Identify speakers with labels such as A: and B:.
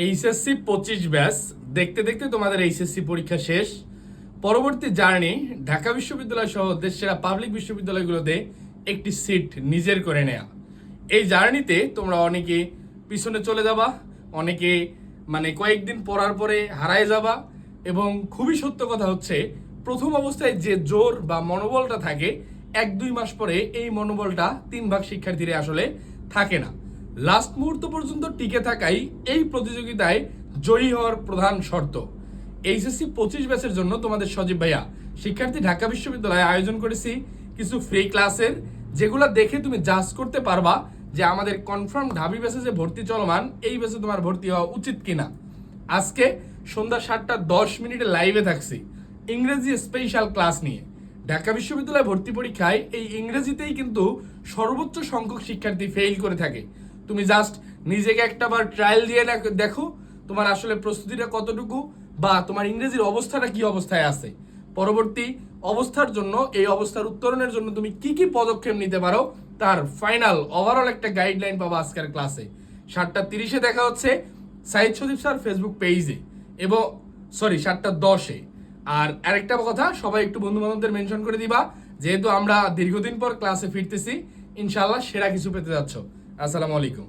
A: HSC 25 batch দেখতে দেখতে তোমাদের এইচএসসি পরীক্ষা শেষ। পরবর্তী জার্নি ঢাকা বিশ্ববিদ্যালয় সহ দেশের পাবলিক বিশ্ববিদ্যালয়গুলোতে একটি সিট নিজের করে নেয়া। এই জার্নিতে তোমরা অনেকে পিছনে চলে যাবা, অনেকে কয়েকদিন পড়ার পরে হারায় যাবা, এবং খুবই সত্য কথা হচ্ছে প্রথম অবস্থায় যে জোর বা মনোবলটা থাকে 1-2 মাস পরে এই মনোবলটা 3 ভাগ শিক্ষার্থীরা আসলে থাকে না। লাস্ট মুহূর্ত পর্যন্ত টিকে থাকাই এই প্রতিযোগিতায় জয়ী হওয়ার প্রধান শর্ত। এইচএসসি 25 ব্যাচের জন্য তোমাদের সজীব ভাইয়া শিক্ষার্থী ঢাকা বিশ্ববিদ্যালয়ে আয়োজন করেছি কিছু ফ্রি ক্লাসের, যেগুলো দেখে তুমি জাজ করতে পারবা যে আমাদের কনফার্ম ঢাবি ব্যাচে যে ভর্তি চলমান এই ব্যাচে তোমার ভর্তি হওয়া উচিত কিনা। আজকে সন্ধ্যা 7:10 লাইভে থাকছি ইংরেজি স্পেশাল ক্লাস নিয়ে। ঢাকা বিশ্ববিদ্যালয় ভর্তি পরীক্ষায় এই ইংরেজিতেই কিন্তু সর্বোচ্চ সংখ্যক শিক্ষার্থী ফেইল করে থাকে। তুমি জাস্ট নিজেকে একটাবার ট্রায়াল দিয়ে দেখো তোমার আসলে প্রস্তুতিটা কতটুকু বা তোমার ইংরেজির অবস্থাটা কি অবস্থায় আছে। পরবর্তী অবস্থার জন্য এই অবস্থার উত্তরণের জন্য তুমি কি কি পদক্ষেপ নিতে পারো তার ফাইনাল ওভারঅল একটা গাইডলাইন পাবো আজকের ক্লাসে। 7:30 দেখা হচ্ছে সাইদ সদীপ স্যার ফেসবুক পেজে, এবং 7:10। আর আরেকটা কথা, সবাই একটু বন্ধু বান্ধবদের মেনশন করে দিবা, যেহেতু আমরা দীর্ঘদিন পর ক্লাসে ফিরতেছি, ইনশাআল্লাহ সেরা কিছু পেতে যাচ্ছ। আসসালামু আলাইকুম।